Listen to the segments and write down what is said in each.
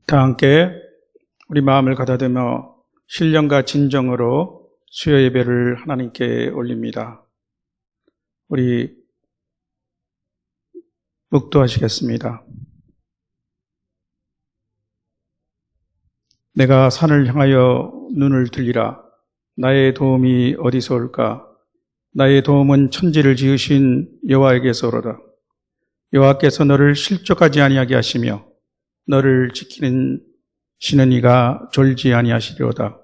다 함께 우리 마음을 가다듬어 신령과 진정으로 수요 예배를 하나님께 올립니다. 우리 묵도하시겠습니다. 내가 산을 향하여 눈을 들리라. 나의 도움이 어디서 올까? 나의 도움은 천지를 지으신 여호와에게서 오로다. 여호와께서 너를 실족하지 아니하게 하시며 너를 지키는 이가 졸지 아니하시리로다.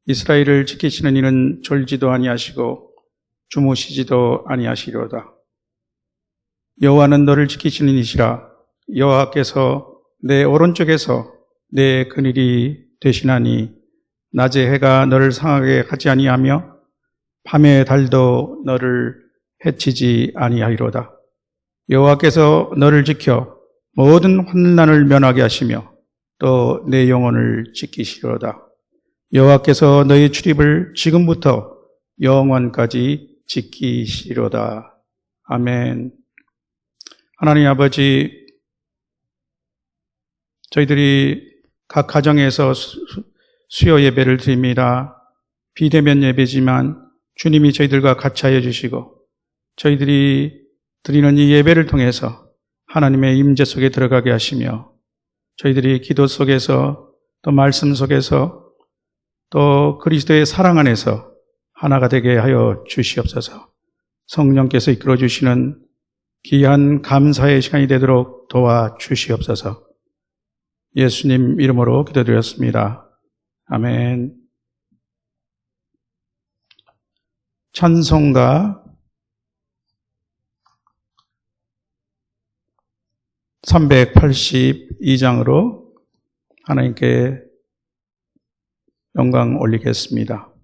이스라엘을 지키시는 이는 졸지도 아니하시고 주무시지도 아니하시리로다. 여호와는 너를 지키시는 이시라. 여호와께서 내 오른쪽에서 내 그늘이 되시나니 낮에 해가 너를 상하게 하지 아니하며 밤에 달도 너를 해치지 아니하리로다. 여호와께서 너를 지켜 모든 환난을 면하게 하시며 또 내 영혼을 지키시리로다. 여호와께서 너의 출입을 지금부터 영원까지 지키시리로다. 아멘. 하나님 아버지, 저희들이 각 가정에서 수요 예배를 드립니다. 비대면 예배지만 주님이 저희들과 같이 하여 주시고 저희들이 드리는 이 예배를 통해서 하나님의 임재 속에 들어가게 하시며 저희들이 기도 속에서 또 말씀 속에서 또 그리스도의 사랑 안에서 하나가 되게 하여 주시옵소서. 성령께서 이끌어 주시는 귀한 감사의 시간이 되도록 도와주시옵소서. 예수님 이름으로 기도드렸습니다. 아멘. 찬송가 382장으로 하나님께 영광 올리겠습니다.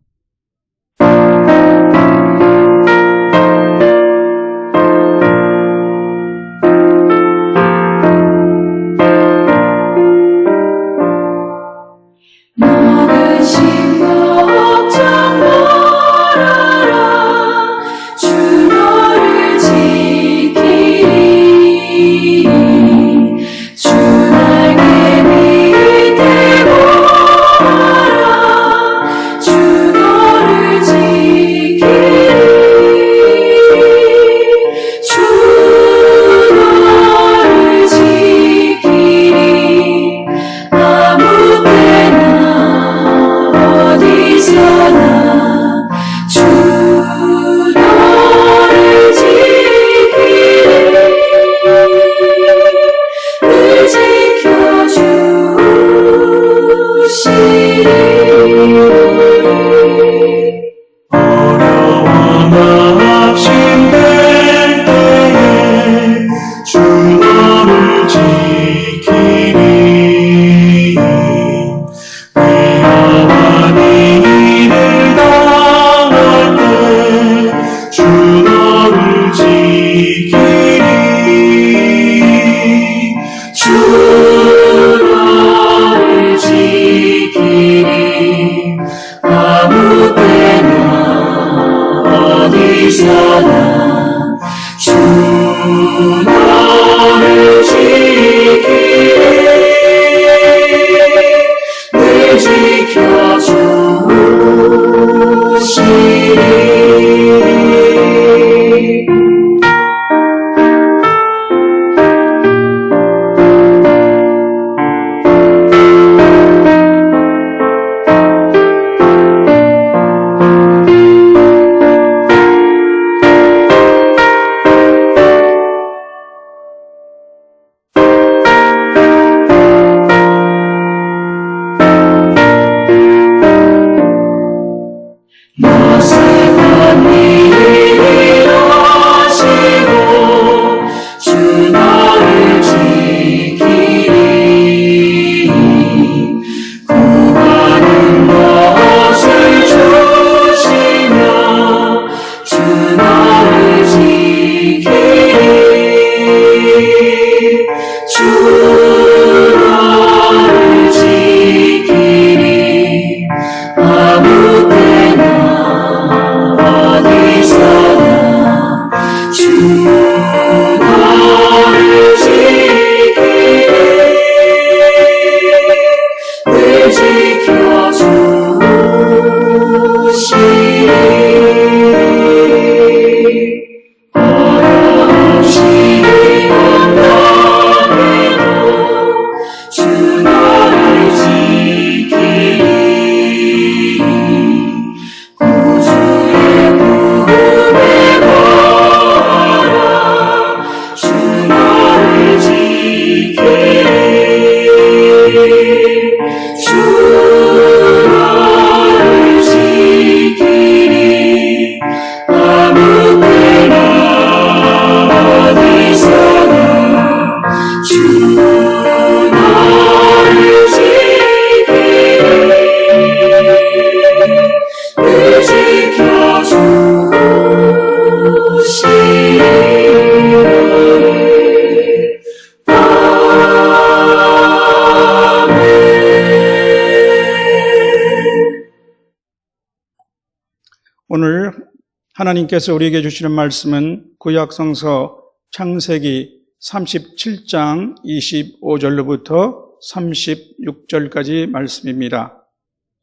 하나님께서 우리에게 주시는 말씀은 구약성서 창세기 37장 25절로부터 36절까지 말씀입니다.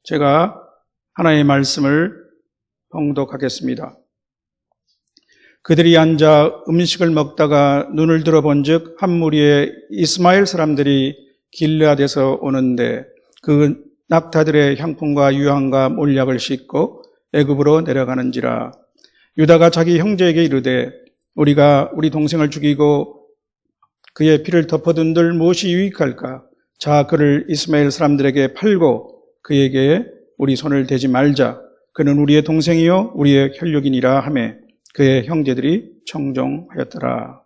제가 하나님의 말씀을 봉독하겠습니다. 그들이 앉아 음식을 먹다가 눈을 들어본즉 한 무리의 이스마엘 사람들이 길르앗에서 오는데 그 낙타들의 향품과 유황과 몰약을 싣고 애굽으로 내려가는지라. 유다가 자기 형제에게 이르되 우리가 우리 동생을 죽이고 그의 피를 덮어둔들 무엇이 유익할까? 자, 그를 이스마엘 사람들에게 팔고 그에게 우리 손을 대지 말자. 그는 우리의 동생이요 우리의 혈육이니라 하매 그의 형제들이 청종하였더라.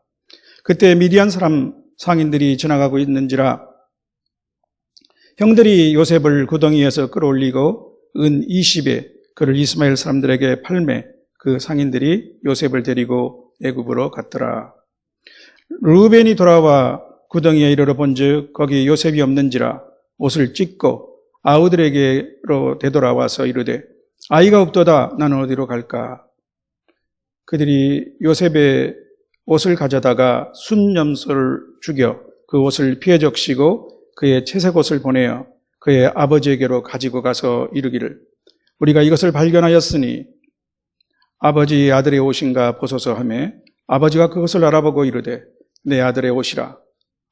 그때 미디안 사람 상인들이 지나가고 있는지라 형들이 요셉을 구덩이에서 끌어올리고 은 20에 그를 이스마엘 사람들에게 팔매 그 상인들이 요셉을 데리고 애굽으로 갔더라. 르우벤이 돌아와 구덩이에 이르러 본즉 거기 요셉이 없는지라 옷을 찢고 아우들에게로 되돌아와서 이르되 아이가 없도다. 나는 어디로 갈까? 그들이 요셉의 옷을 가져다가 순염소를 죽여 그 옷을 피해 적시고 그의 채색 옷을 보내어 그의 아버지에게로 가지고 가서 이르기를 우리가 이것을 발견하였으니 아버지 아들의 옷인가 보소서 하매 아버지가 그것을 알아보고 이르되 내 아들의 옷이라.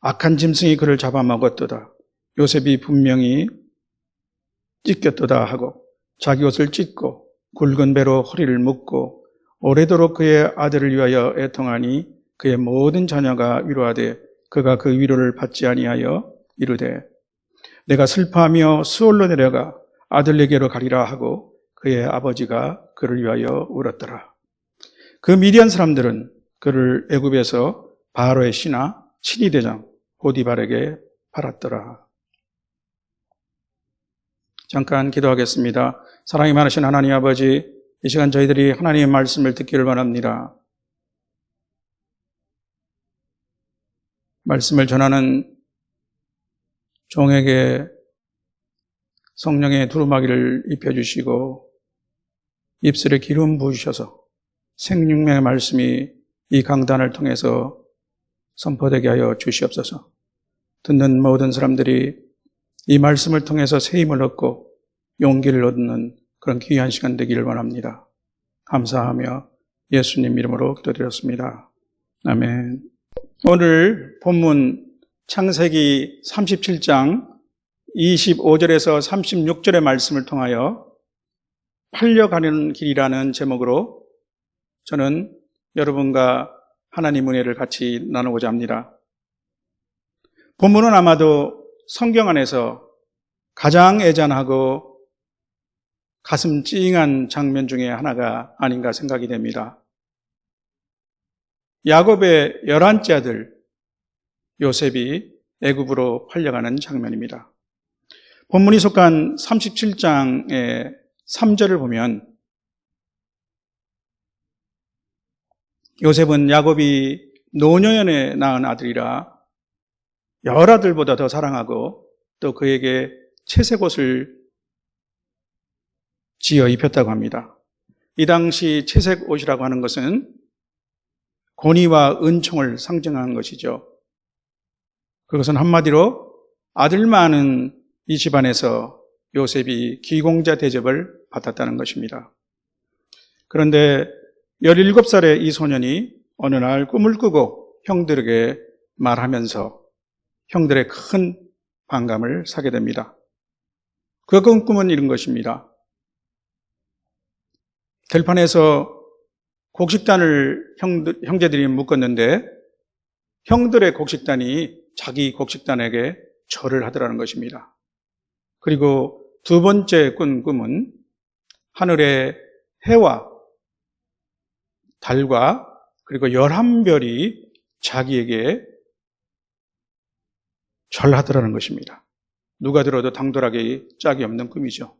악한 짐승이 그를 잡아먹었도다. 요셉이 분명히 찢겼도다 하고 자기 옷을 찢고 굵은 배로 허리를 묶고 오래도록 그의 아들을 위하여 애통하니 그의 모든 자녀가 위로하되 그가 그 위로를 받지 아니하여 이르되 내가 슬퍼하며 수월로 내려가 아들에게로 가리라 하고 그의 아버지가 그를 위하여 울었더라. 그 미디안 사람들은 그를 애굽에서 바로의 신하 친위대장 보디발에게 팔았더라. 잠깐 기도하겠습니다. 사랑이 많으신 하나님 아버지, 이 시간 저희들이 하나님의 말씀을 듣기를 원합니다. 말씀을 전하는 종에게 성령의 두루마기를 입혀주시고 입술에 기름 부으셔서 생명의 말씀이 이 강단을 통해서 선포되게 하여 주시옵소서. 듣는 모든 사람들이 이 말씀을 통해서 새 힘을 얻고 용기를 얻는 그런 귀한 시간 되기를 원합니다. 감사하며 예수님 이름으로 기도드렸습니다. 아멘. 오늘 본문 창세기 37장 25절에서 36절의 말씀을 통하여 팔려가는 길이라는 제목으로 저는 여러분과 하나님 은혜를 같이 나누고자 합니다. 본문은 아마도 성경 안에서 가장 애잔하고 가슴 찡한 장면 중에 하나가 아닌가 생각이 됩니다. 야곱의 11째 아들 요셉이 애굽으로 팔려가는 장면입니다. 본문이 속한 37장의 3절을 보면 요셉은 야곱이 노년에 낳은 아들이라 열아들보다 더 사랑하고 또 그에게 채색 옷을 지어 입혔다고 합니다. 이 당시 채색 옷이라고 하는 것은 권위와 은총을 상징하는 것이죠. 그것은 한마디로 아들 많은 이 집안에서 요셉이 기공자 대접을 받았다는 것입니다. 그런데 17살의 이 소년이 어느 날 꿈을 꾸고 형들에게 말하면서 형들의 큰 반감을 사게 됩니다. 그 꿈은 이런 것입니다. 들판에서 곡식단을 형제들이 묶었는데 형들의 곡식단이 자기 곡식단에게 절을 하더라는 것입니다. 그리고 두 번째 꾼 꿈은 하늘의 해와 달과 그리고 11별이 자기에게 절하더라는 것입니다. 누가 들어도 당돌하게 짝이 없는 꿈이죠.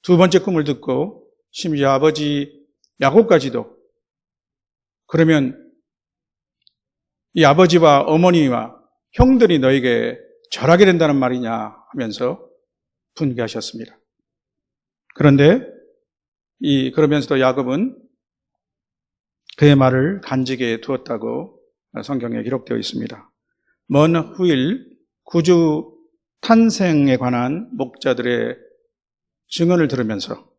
두 번째 꿈을 듣고 심지어 아버지 야곱까지도 그러면 이 아버지와 어머니와 형들이 너에게 절하게 된다는 말이냐 하면서 분개하셨습니다. 그런데 그러면서도 야곱은 그의 말을 간직해 두었다고 성경에 기록되어 있습니다. 먼 후일 구주 탄생에 관한 목자들의 증언을 들으면서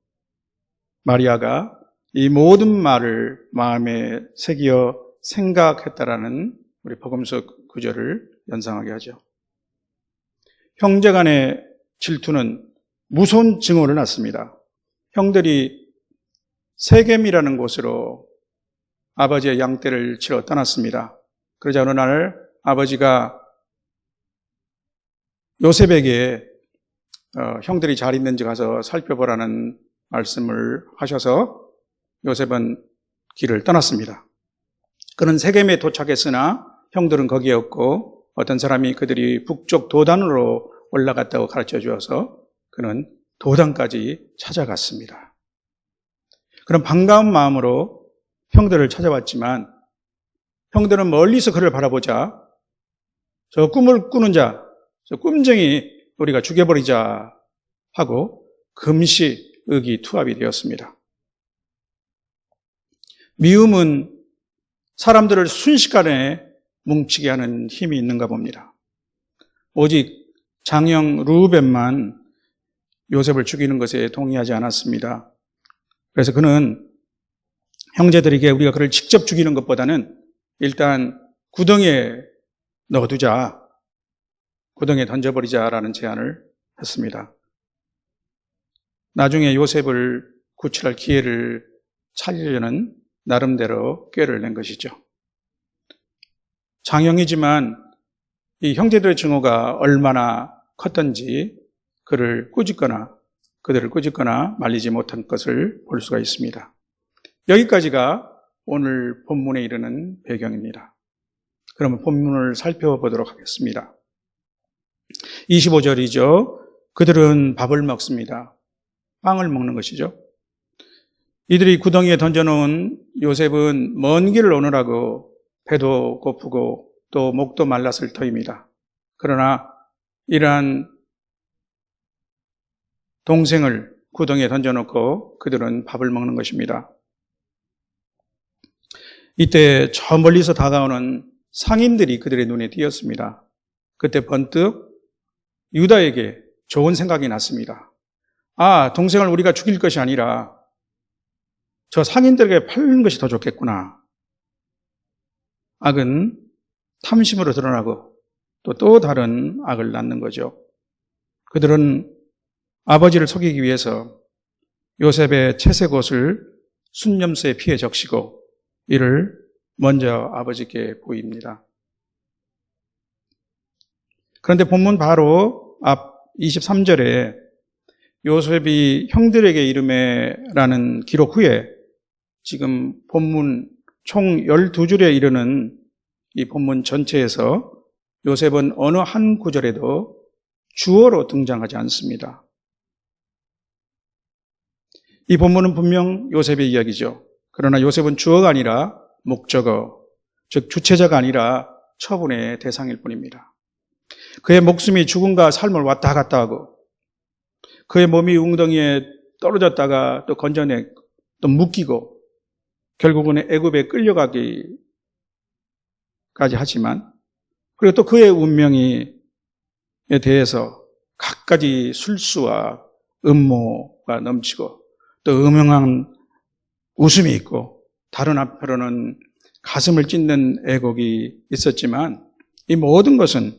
마리아가 이 모든 말을 마음에 새기어 생각했다라는 우리 복음서 구절을 연상하게 하죠. 형제 간의 질투는 무서운 증오를 낳습니다. 형들이 세겜이라는 곳으로 아버지의 양떼를 치러 떠났습니다. 그러자 어느 날 아버지가 요셉에게 형들이 잘 있는지 가서 살펴보라는 말씀을 하셔서 요셉은 길을 떠났습니다. 그는 세겜에 도착했으나 형들은 거기에 없고 어떤 사람이 그들이 북쪽 도단으로 올라갔다고 가르쳐 주어서 그는 도단까지 찾아갔습니다. 그런 반가운 마음으로 형들을 찾아왔지만 형들은 멀리서 그를 바라보자 저 꿈을 꾸는 자, 저 꿈쟁이 우리가 죽여버리자 하고 금시 의기투합이 되었습니다. 미움은 사람들을 순식간에 뭉치게 하는 힘이 있는가 봅니다. 오직 장형 르우벤만 요셉을 죽이는 것에 동의하지 않았습니다. 그래서 그는 형제들에게 우리가 그를 직접 죽이는 것보다는 일단 구덩이에 넣어두자, 구덩이에 던져버리자라는 제안을 했습니다. 나중에 요셉을 구출할 기회를 찾으려는 나름대로 꾀를 낸 것이죠. 장형이지만 이 형제들의 증오가 얼마나 컸던지 그들을 꾸짖거나 말리지 못한 것을 볼 수가 있습니다. 여기까지가 오늘 본문에 이르는 배경입니다. 그러면 본문을 살펴보도록 하겠습니다. 25절이죠. 그들은 밥을 먹습니다. 빵을 먹는 것이죠. 이들이 구덩이에 던져놓은 요셉은 먼 길을 오느라고 배도 고프고 또 목도 말랐을 터입니다. 그러나 이러한 동생을 구덩이에 던져놓고 그들은 밥을 먹는 것입니다. 이때 저 멀리서 다가오는 상인들이 그들의 눈에 띄었습니다. 그때 번뜩 유다에게 좋은 생각이 났습니다. 아, 동생을 우리가 죽일 것이 아니라 저 상인들에게 팔는 것이 더 좋겠구나. 악은 탐심으로 드러나고 또 다른 악을 낳는 거죠. 그들은 아버지를 속이기 위해서 요셉의 채색 옷을 순념수에 피해 적시고 이를 먼저 아버지께 보입니다. 그런데 본문 바로 앞 23절에 요셉이 형들에게 이르매라는 기록 후에 지금 본문 총 12줄에 이르는 이 본문 전체에서 요셉은 어느 한 구절에도 주어로 등장하지 않습니다. 이 본문은 분명 요셉의 이야기죠. 그러나 요셉은 주어가 아니라 목적어, 즉 주체자가 아니라 처분의 대상일 뿐입니다. 그의 목숨이 죽음과 삶을 왔다 갔다 하고 그의 몸이 웅덩이에 떨어졌다가 또 건져내 또 묶이고 결국은 애굽에 끌려가기까지 하지만 그리고 또 그의 운명에 대해서 갖가지 술수와 음모가 넘치고 또 음흉한 웃음이 있고 다른 한편으로는 가슴을 찢는 애곡이 있었지만 이 모든 것은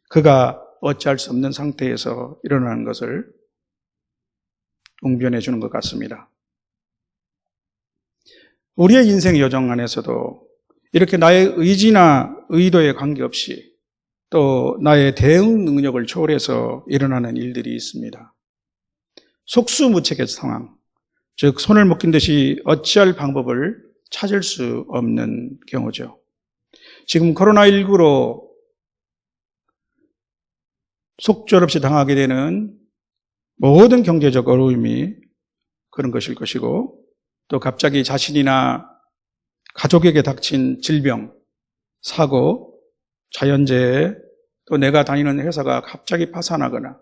그가 어찌할 수 없는 상태에서 일어나는 것을 웅변해 주는 것 같습니다. 우리의 인생 여정 안에서도 이렇게 나의 의지나 의도에 관계없이 또 나의 대응 능력을 초월해서 일어나는 일들이 있습니다. 속수무책의 상황, 즉 손을 묶인 듯이 어찌할 방법을 찾을 수 없는 경우죠. 지금 코로나19로 속절없이 당하게 되는 모든 경제적 어려움이 그런 것일 것이고 또 갑자기 자신이나 가족에게 닥친 질병, 사고, 자연재해, 또 내가 다니는 회사가 갑자기 파산하거나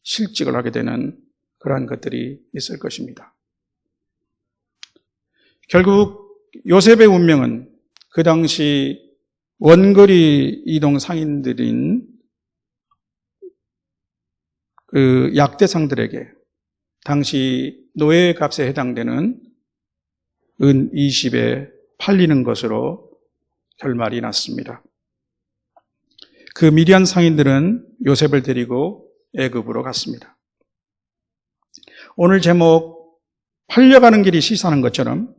실직을 하게 되는 그러한 것들이 있을 것입니다. 결국 요셉의 운명은 그 당시 원거리 이동 상인들인 그 약대상들에게 당시 노예 값에 해당되는 은 20에 팔리는 것으로 결말이 났습니다. 그 미디안 상인들은 요셉을 데리고 애굽으로 갔습니다. 오늘 제목 팔려가는 길이 시사하는 것처럼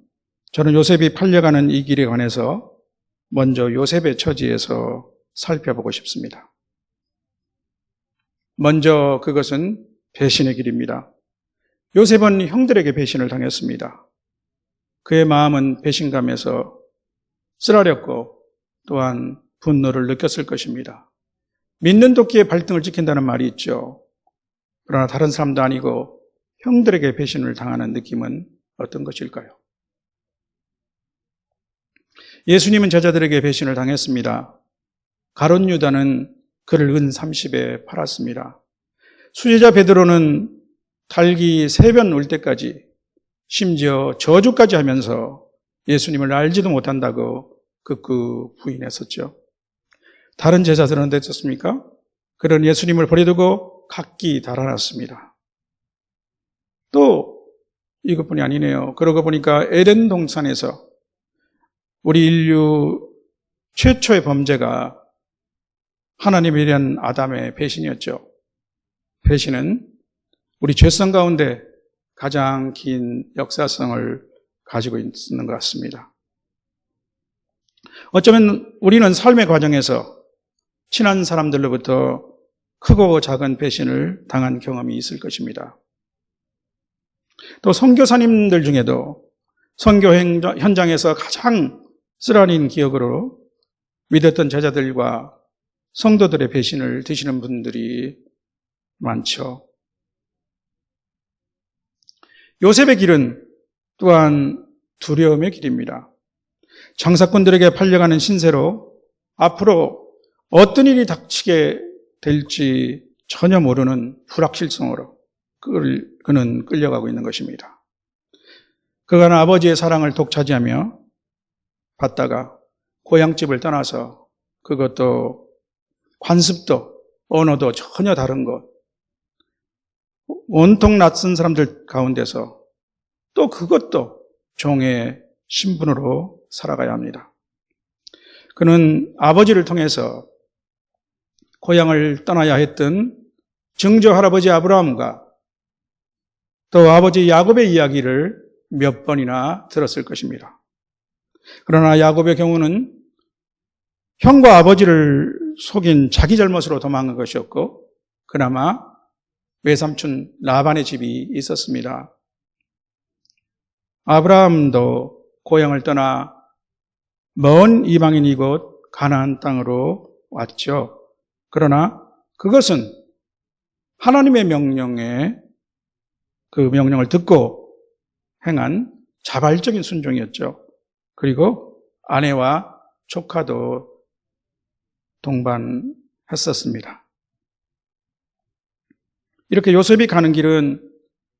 저는 요셉이 팔려가는 이 길에 관해서 먼저 요셉의 처지에서 살펴보고 싶습니다. 먼저 그것은 배신의 길입니다. 요셉은 형들에게 배신을 당했습니다. 그의 마음은 배신감에서 쓰라렸고 또한 분노를 느꼈을 것입니다. 믿는 도끼에 발등을 찍힌다는 말이 있죠. 그러나 다른 사람도 아니고 형들에게 배신을 당하는 느낌은 어떤 것일까요? 예수님은 제자들에게 배신을 당했습니다. 가룟 유다는 그를 은 30에 팔았습니다. 수제자 베드로는 달기 3번 울 때까지 심지어 저주까지 하면서 예수님을 알지도 못한다고 극구 부인했었죠. 다른 제자들은 어땠습니까? 그런 예수님을 버려두고 각기 달아났습니다. 또 이것뿐이 아니네요. 그러고 보니까 에덴 동산에서 우리 인류 최초의 범죄가 하나님에 대한 아담의 배신이었죠. 배신은 우리 죄성 가운데 가장 긴 역사성을 가지고 있는 것 같습니다. 어쩌면 우리는 삶의 과정에서 친한 사람들로부터 크고 작은 배신을 당한 경험이 있을 것입니다. 또 선교사님들 중에도 선교 현장에서 가장 쓰라린 기억으로 믿었던 제자들과 성도들의 배신을 드시는 분들이 많죠. 요셉의 길은 또한 두려움의 길입니다. 장사꾼들에게 팔려가는 신세로 앞으로 어떤 일이 닥치게 될지 전혀 모르는 불확실성으로 그는 끌려가고 있는 것입니다. 그가 아버지의 사랑을 독차지하며 받다가 고향집을 떠나서 그것도 관습도 언어도 전혀 다른 것, 온통 낯선 사람들 가운데서 또 그것도 종의 신분으로 살아가야 합니다. 그는 아버지를 통해서 고향을 떠나야 했던 증조 할아버지 아브라함과 또 아버지 야곱의 이야기를 몇 번이나 들었을 것입니다. 그러나 야곱의 경우는 형과 아버지를 속인 자기 잘못으로 도망간 것이었고 그나마 외삼촌 라반의 집이 있었습니다. 아브라함도 고향을 떠나 먼 이방인 이곳 가나안 땅으로 왔죠. 그러나 그것은 하나님의 명령에 그 명령을 듣고 행한 자발적인 순종이었죠. 그리고 아내와 조카도 동반했었습니다. 이렇게 요셉이 가는 길은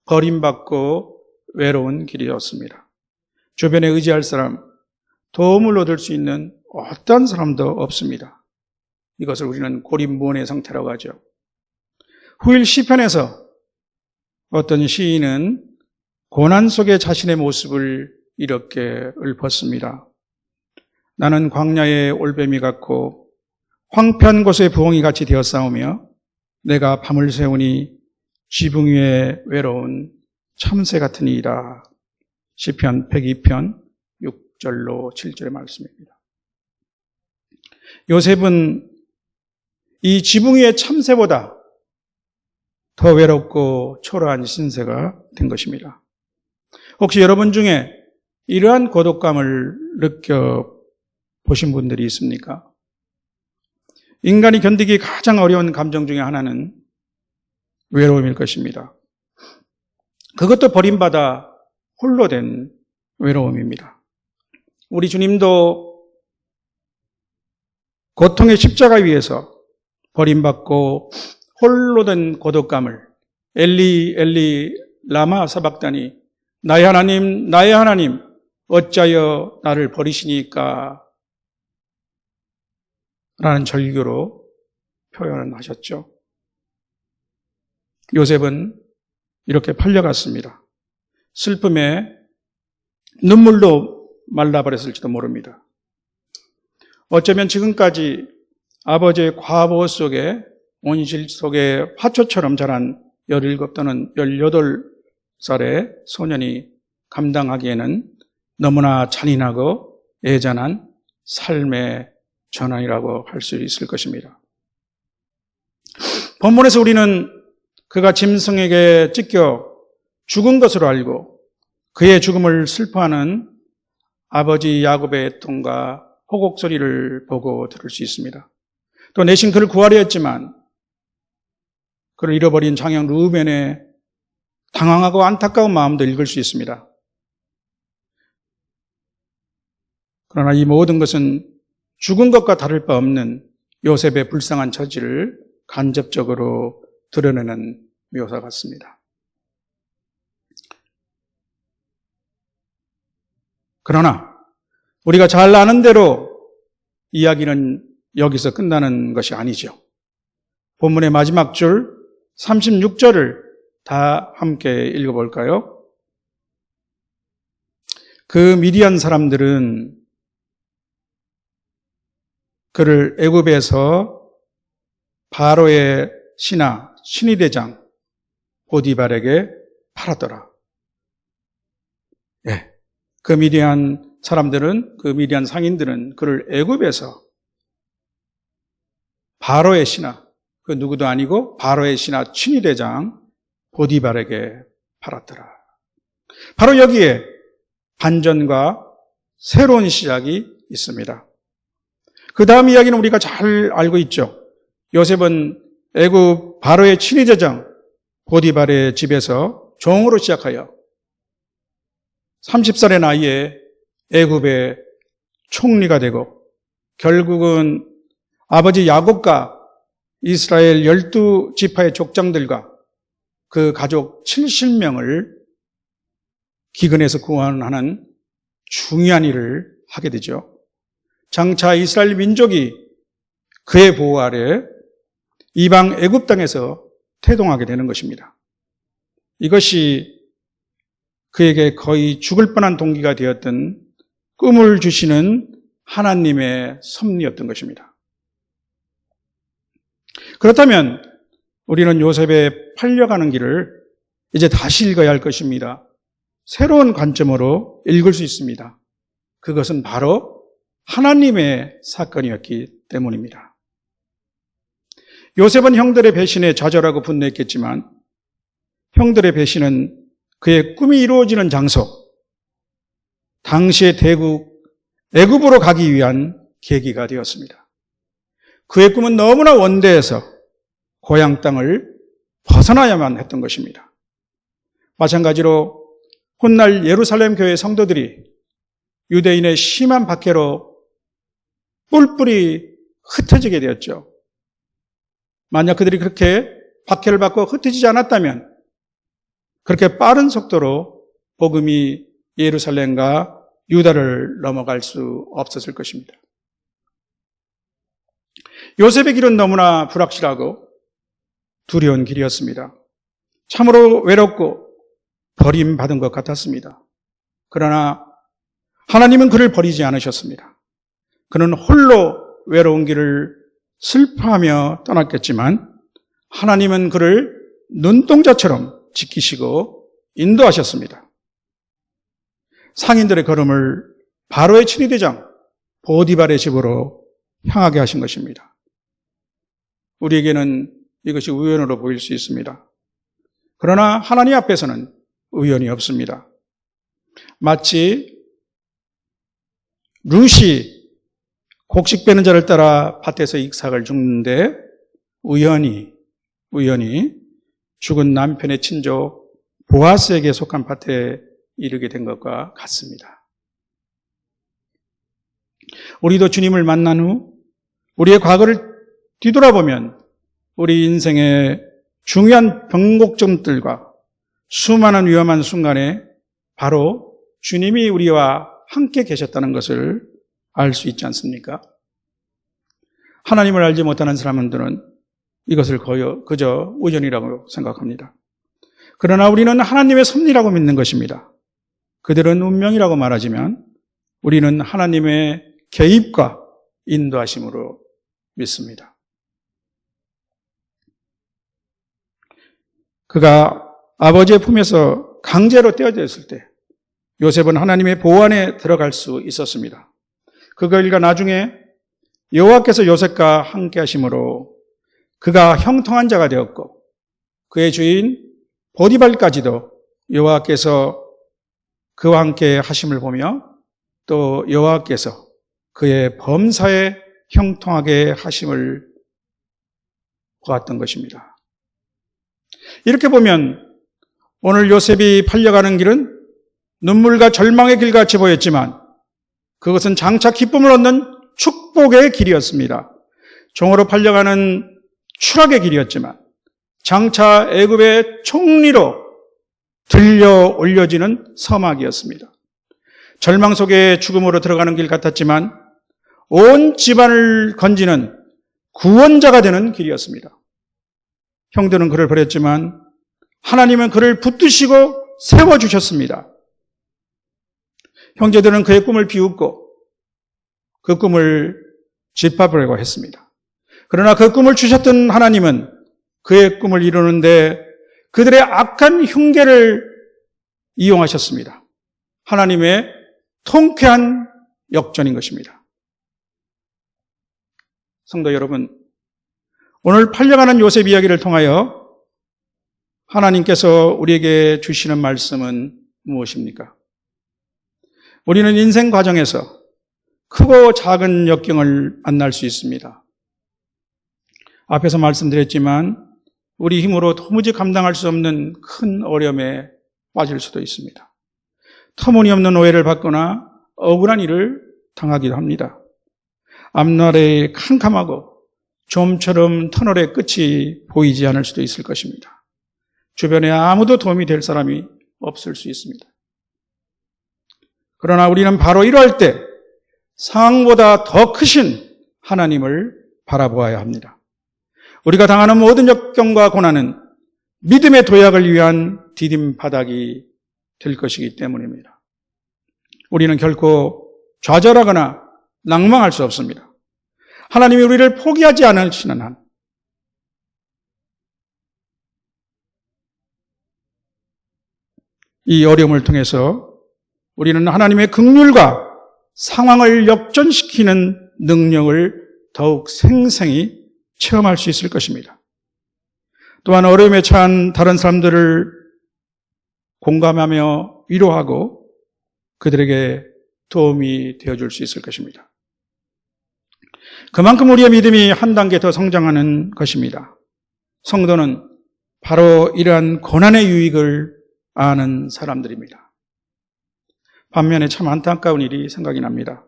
버림받고 외로운 길이었습니다. 주변에 의지할 사람, 도움을 얻을 수 있는 어떤 사람도 없습니다. 이것을 우리는 고립무원의 상태라고 하죠. 후일 시편에서 어떤 시인은 고난 속의 자신의 모습을 이렇게 읊었습니다. 나는 광야의 올빼미 같고 황폐한 곳의 부엉이 같이 되었사오며 내가 밤을 새우니 지붕 위에 외로운 참새 같으니이다. 시편 102편 6절로 7절의 말씀입니다. 요셉은 이 지붕 위의 참새보다 더 외롭고 초라한 신세가 된 것입니다. 혹시 여러분 중에 이러한 고독감을 느껴보신 분들이 있습니까? 인간이 견디기 가장 어려운 감정 중에 하나는 외로움일 것입니다. 그것도 버림받아 홀로 된 외로움입니다. 우리 주님도 고통의 십자가 위에서 버림받고 홀로 된 고독감을 엘리 엘리 라마 사박다니 나의 하나님 나의 하나님 어찌하여 나를 버리시니까? 라는 절규로 표현을 하셨죠. 요셉은 이렇게 팔려갔습니다. 슬픔에 눈물도 말라버렸을지도 모릅니다. 어쩌면 지금까지 아버지의 과보 속에 온실 속에 화초처럼 자란 17 또는 18살의 소년이 감당하기에는 너무나 잔인하고 애잔한 삶의 전환이라고 할 수 있을 것입니다. 본문에서 우리는 그가 짐승에게 찢겨 죽은 것으로 알고 그의 죽음을 슬퍼하는 아버지 야곱의 애통과 호곡 소리를 보고 들을 수 있습니다. 또 내심 그를 구하려 했지만 그를 잃어버린 장형 르우벤의 당황하고 안타까운 마음도 읽을 수 있습니다. 그러나 이 모든 것은 죽은 것과 다를 바 없는 요셉의 불쌍한 처지를 간접적으로 드러내는 묘사 같습니다. 그러나 우리가 잘 아는 대로 이야기는 여기서 끝나는 것이 아니죠. 본문의 마지막 줄 36절을 다 함께 읽어볼까요? 그 미디안 사람들은 그를 애굽에서 바로의 신하, 신의대장 보디발에게 팔았더라. 예. 그 미디안 사람들은, 그 미디안 상인들은 그를 애굽에서 바로의 신하, 그 누구도 아니고 바로의 신하 친위대장 보디발에게 팔았더라. 바로 여기에 반전과 새로운 시작이 있습니다. 그 다음 이야기는 우리가 잘 알고 있죠. 요셉은 애굽 바로의 친위대장 보디발의 집에서 종으로 시작하여 30살의 나이에 애굽의 총리가 되고 결국은 아버지 야곱과 이스라엘 12지파의 족장들과 그 가족 70명을 기근에서 구원하는 중요한 일을 하게 되죠. 장차 이스라엘 민족이 그의 보호 아래 이방 애굽 땅에서 태동하게 되는 것입니다. 이것이 그에게 거의 죽을 뻔한 동기가 되었던 꿈을 주시는 하나님의 섭리였던 것입니다. 그렇다면 우리는 요셉의 팔려가는 길을 이제 다시 읽어야 할 것입니다. 새로운 관점으로 읽을 수 있습니다. 그것은 바로 하나님의 사건이었기 때문입니다. 요셉은 형들의 배신에 좌절하고 분노했겠지만 형들의 배신은 그의 꿈이 이루어지는 장소, 당시의 대국 애굽으로 가기 위한 계기가 되었습니다. 그의 꿈은 너무나 원대해서 고향 땅을 벗어나야만 했던 것입니다. 마찬가지로 훗날 예루살렘 교회 성도들이 유대인의 심한 박해로 뿔뿔이 흩어지게 되었죠. 만약 그들이 그렇게 박해를 받고 흩어지지 않았다면 그렇게 빠른 속도로 복음이 예루살렘과 유다를 넘어갈 수 없었을 것입니다. 요셉의 길은 너무나 불확실하고 두려운 길이었습니다. 참으로 외롭고 버림받은 것 같았습니다. 그러나 하나님은 그를 버리지 않으셨습니다. 그는 홀로 외로운 길을 슬퍼하며 떠났겠지만 하나님은 그를 눈동자처럼 지키시고 인도하셨습니다. 상인들의 걸음을 바로의 친위대장 보디발의 집으로 향하게 하신 것입니다. 우리에게는 이것이 우연으로 보일 수 있습니다. 그러나 하나님 앞에서는 우연이 없습니다. 마치 룻이 곡식 빼는 자를 따라 밭에서 익삭을 줍는데 우연히 죽은 남편의 친족 보아스에게 속한 밭에 이르게 된 것과 같습니다. 우리도 주님을 만난 후 우리의 과거를 뒤돌아보면 우리 인생의 중요한 변곡점들과 수많은 위험한 순간에 바로 주님이 우리와 함께 계셨다는 것을 알 수 있지 않습니까? 하나님을 알지 못하는 사람들은 이것을 그저 우연이라고 생각합니다. 그러나 우리는 하나님의 섭리라고 믿는 것입니다. 그들은 운명이라고 말하지만 우리는 하나님의 개입과 인도하심으로 믿습니다. 그가 아버지의 품에서 강제로 떼어져 있을 때 요셉은 하나님의 보호 안에 들어갈 수 있었습니다. 그가 일가 나중에 여호와께서 요셉과 함께 하심으로 그가 형통한 자가 되었고 그의 주인 보디발까지도 여호와께서 그와 함께 하심을 보며 또 여호와께서 그의 범사에 형통하게 하심을 보았던 것입니다. 이렇게 보면 오늘 요셉이 팔려가는 길은 눈물과 절망의 길같이 보였지만 그것은 장차 기쁨을 얻는 축복의 길이었습니다. 종으로 팔려가는 추락의 길이었지만 장차 애굽의 총리로 들려 올려지는 서막이었습니다. 절망 속에 죽음으로 들어가는 길 같았지만 온 집안을 건지는 구원자가 되는 길이었습니다. 형들은 그를 버렸지만 하나님은 그를 붙드시고 세워주셨습니다. 형제들은 그의 꿈을 비웃고 그 꿈을 짓밟으려고 했습니다. 그러나 그 꿈을 주셨던 하나님은 그의 꿈을 이루는데 그들의 악한 흉계를 이용하셨습니다. 하나님의 통쾌한 역전인 것입니다. 성도 여러분, 오늘 팔려가는 요셉 이야기를 통하여 하나님께서 우리에게 주시는 말씀은 무엇입니까? 우리는 인생 과정에서 크고 작은 역경을 만날 수 있습니다. 앞에서 말씀드렸지만 우리 힘으로 도무지 감당할 수 없는 큰 어려움에 빠질 수도 있습니다. 터무니없는 오해를 받거나 억울한 일을 당하기도 합니다. 앞날에 캄캄하고 좀처럼 터널의 끝이 보이지 않을 수도 있을 것입니다. 주변에 아무도 도움이 될 사람이 없을 수 있습니다. 그러나 우리는 바로 이러할 때 상황보다 더 크신 하나님을 바라보아야 합니다. 우리가 당하는 모든 역경과 고난은 믿음의 도약을 위한 디딤바닥이 될 것이기 때문입니다. 우리는 결코 좌절하거나 낭망할 수 없습니다. 하나님이 우리를 포기하지 않으시는 한 이 어려움을 통해서 우리는 하나님의 긍휼과 상황을 역전시키는 능력을 더욱 생생히 체험할 수 있을 것입니다. 또한 어려움에 처한 다른 사람들을 공감하며 위로하고 그들에게 도움이 되어줄 수 있을 것입니다. 그만큼 우리의 믿음이 한 단계 더 성장하는 것입니다. 성도는 바로 이러한 고난의 유익을 아는 사람들입니다. 반면에 참 안타까운 일이 생각이 납니다.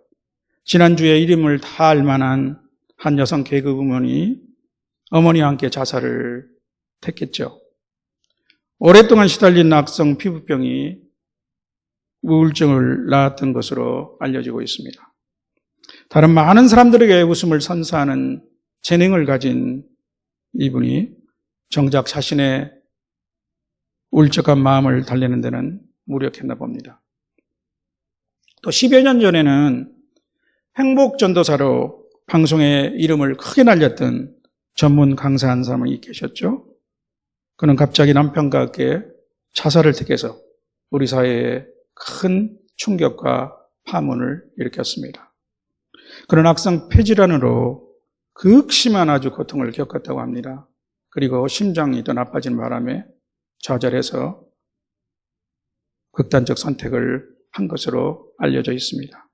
지난주에 이름을 다 알만한 한 여성 개그우먼이 어머니와 함께 자살을 택했죠. 오랫동안 시달린 악성 피부병이 우울증을 낳았던 것으로 알려지고 있습니다. 다른 많은 사람들에게 웃음을 선사하는 재능을 가진 이분이 정작 자신의 울적한 마음을 달래는 데는 무력했나 봅니다. 또 10여 년 전에는 행복전도사로 방송에 이름을 크게 날렸던 전문 강사 한 사람이 계셨죠. 그는 갑자기 남편과 함께 자살을 택해서 우리 사회에 큰 충격과 파문을 일으켰습니다. 그런 악성 폐질환으로 극심한 아주 고통을 겪었다고 합니다. 그리고 심장이 더 나빠진 바람에 좌절해서 극단적 선택을 한 것으로 알려져 있습니다.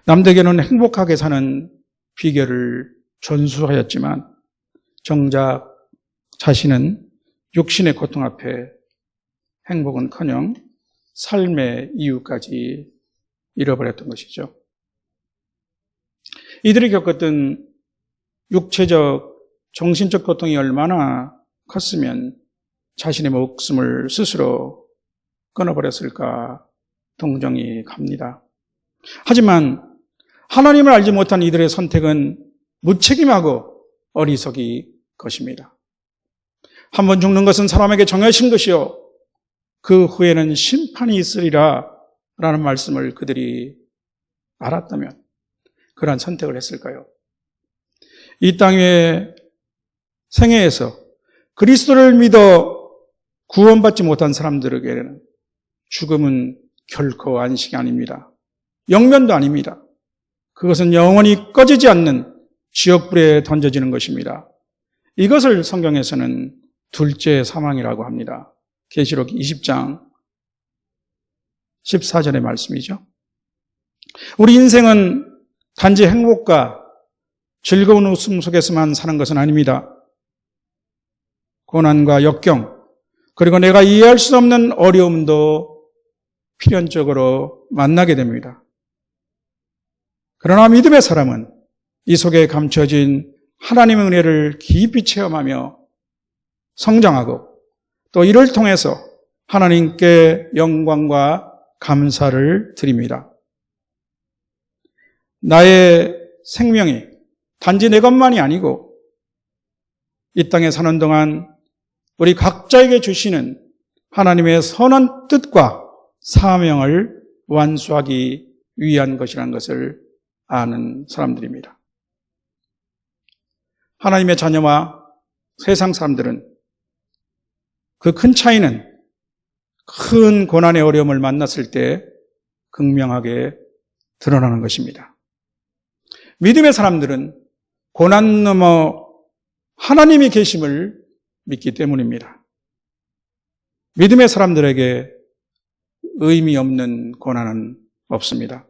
남들에게는 행복하게 사는 비결을 전수하였지만 정작 자신은 육신의 고통 앞에 행복은커녕 삶의 이유까지 잃어버렸던 것이죠. 이들이 겪었던 육체적, 정신적 고통이 얼마나 컸으면 자신의 목숨을 스스로 끊어버렸을까 동정이 갑니다. 하지만 하나님을 알지 못한 이들의 선택은 무책임하고 어리석이 것입니다. 한 번 죽는 것은 사람에게 정해진 것이요 그 후에는 심판이 있으리라 라는 말씀을 그들이 알았다면 그러한 선택을 했을까요? 이 땅의 생애에서 그리스도를 믿어 구원받지 못한 사람들에게는 죽음은 결코 안식이 아닙니다. 영면도 아닙니다. 그것은 영원히 꺼지지 않는 지옥불에 던져지는 것입니다. 이것을 성경에서는 둘째 사망이라고 합니다. 계시록 20장 14절의 말씀이죠. 우리 인생은 단지 행복과 즐거운 웃음 속에서만 사는 것은 아닙니다. 고난과 역경, 그리고 내가 이해할 수 없는 어려움도 필연적으로 만나게 됩니다. 그러나 믿음의 사람은 이 속에 감춰진 하나님의 은혜를 깊이 체험하며 성장하고 또 이를 통해서 하나님께 영광과 감사를 드립니다. 나의 생명이 단지 내 것만이 아니고 이 땅에 사는 동안 우리 각자에게 주시는 하나님의 선한 뜻과 사명을 완수하기 위한 것이라는 것을 아는 사람들입니다. 하나님의 자녀와 세상 사람들은 그 큰 차이는 큰 고난의 어려움을 만났을 때 극명하게 드러나는 것입니다. 믿음의 사람들은 고난 넘어 하나님이 계심을 믿기 때문입니다. 믿음의 사람들에게 의미 없는 고난은 없습니다.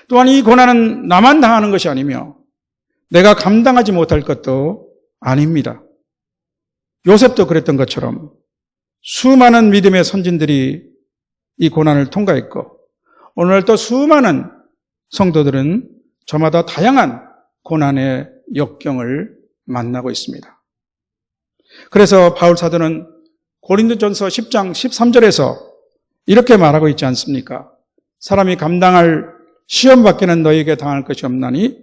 또한 이 고난은 나만 당하는 것이 아니며 내가 감당하지 못할 것도 아닙니다. 요셉도 그랬던 것처럼 수많은 믿음의 선진들이 이 고난을 통과했고 오늘 또 수많은 성도들은 저마다 다양한 고난의 역경을 만나고 있습니다. 그래서 바울 사도는 고린도전서 10장 13절에서 이렇게 말하고 있지 않습니까? 사람이 감당할 시험 밖에는 너희에게 당할 것이 없나니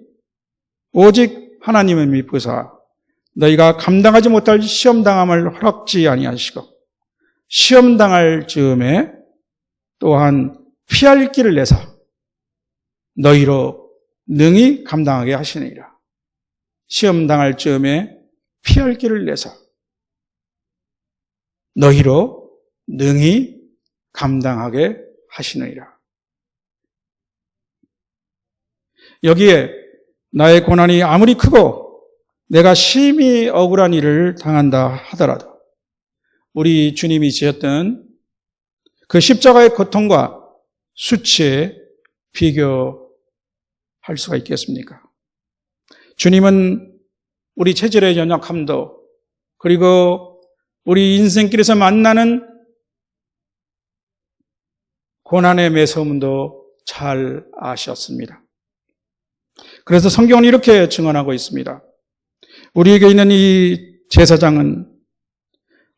오직 하나님을 믿으사 너희가 감당하지 못할 시험 당함을 허락지 아니하시고 시험 당할 즈음에 또한 피할 길을 내사 너희로 능히 감당하게 하시느니라. 시험 당할 즈음에 피할 길을 내사 너희로 능히 감당하게 하시느니라. 여기에 나의 고난이 아무리 크고 내가 심히 억울한 일을 당한다 하더라도 우리 주님이 지었던 그 십자가의 고통과 수치에 비교할 수가 있겠습니까? 주님은 우리 체질의 연약함도 그리고 우리 인생길에서 만나는 고난의 매서움도 잘 아셨습니다. 그래서 성경은 이렇게 증언하고 있습니다. 우리에게 있는 이 제사장은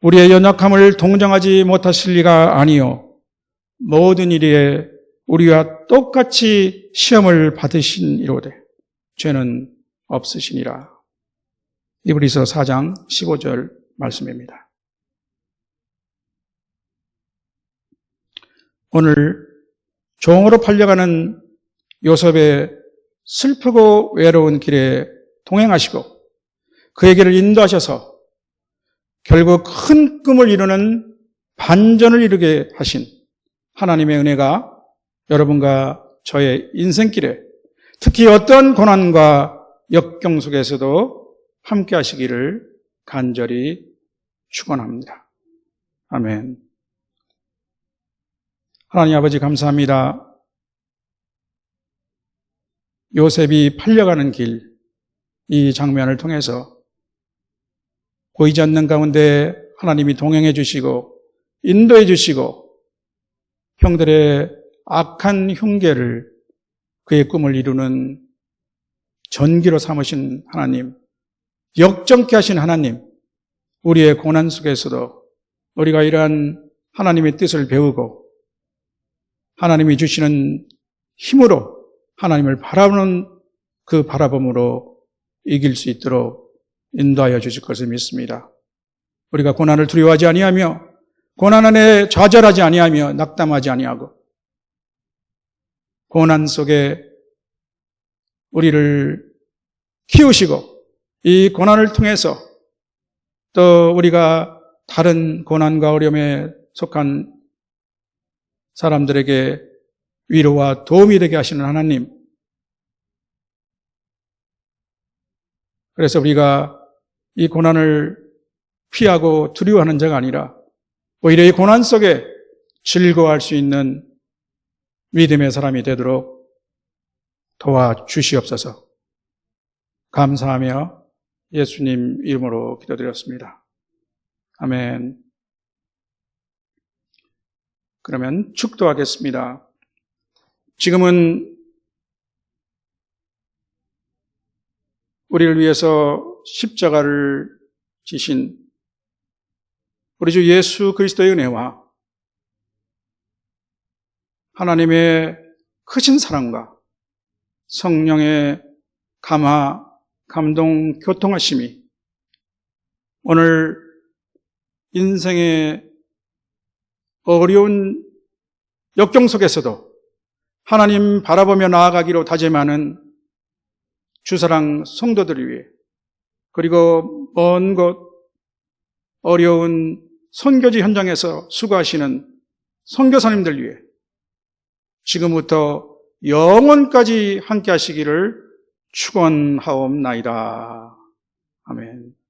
우리의 연약함을 동정하지 못하실 리가 아니요 모든 일에 우리와 똑같이 시험을 받으신 이로되 죄는 없으시니라. 히브리서 4장 15절 말씀입니다. 오늘 종으로 팔려가는 요셉의 슬프고 외로운 길에 동행하시고 그에게를 인도하셔서 결국 큰 꿈을 이루는 반전을 이루게 하신 하나님의 은혜가 여러분과 저의 인생길에 특히 어떤 고난과 역경 속에서도 함께 하시기를 간절히 축원합니다. 아멘. 하나님 아버지 감사합니다. 요셉이 팔려가는 길, 이 장면을 통해서 보이지 않는 가운데 하나님이 동행해 주시고 인도해 주시고 형들의 악한 흉계를 그의 꿈을 이루는 전기로 삼으신 하나님, 역정케 하신 하나님, 우리의 고난 속에서도 우리가 이러한 하나님의 뜻을 배우고 하나님이 주시는 힘으로 하나님을 바라보는 그 바라봄으로 이길 수 있도록 인도하여 주실 것을 믿습니다. 우리가 고난을 두려워하지 아니하며 고난 안에 좌절하지 아니하며 낙담하지 아니하고 고난 속에 우리를 키우시고 이 고난을 통해서 또 우리가 다른 고난과 어려움에 속한 사람들에게 위로와 도움이 되게 하시는 하나님. 그래서 우리가 이 고난을 피하고 두려워하는 자가 아니라 오히려 이 고난 속에 즐거워할 수 있는 믿음의 사람이 되도록 도와주시옵소서. 감사하며 예수님 이름으로 기도드렸습니다. 아멘. 그러면 축도하겠습니다. 지금은 우리를 위해서 십자가를 지신 우리 주 예수 그리스도의 은혜와 하나님의 크신 사랑과 성령의 감화, 감동, 교통하심이 오늘 인생의 어려운 역경 속에서도 하나님 바라보며 나아가기로 다짐하는 주사랑 성도들을 위해 그리고 먼 곳 어려운 선교지 현장에서 수고하시는 선교사님들 위해 지금부터 영원까지 함께 하시기를 축원하옵나이다. 아멘.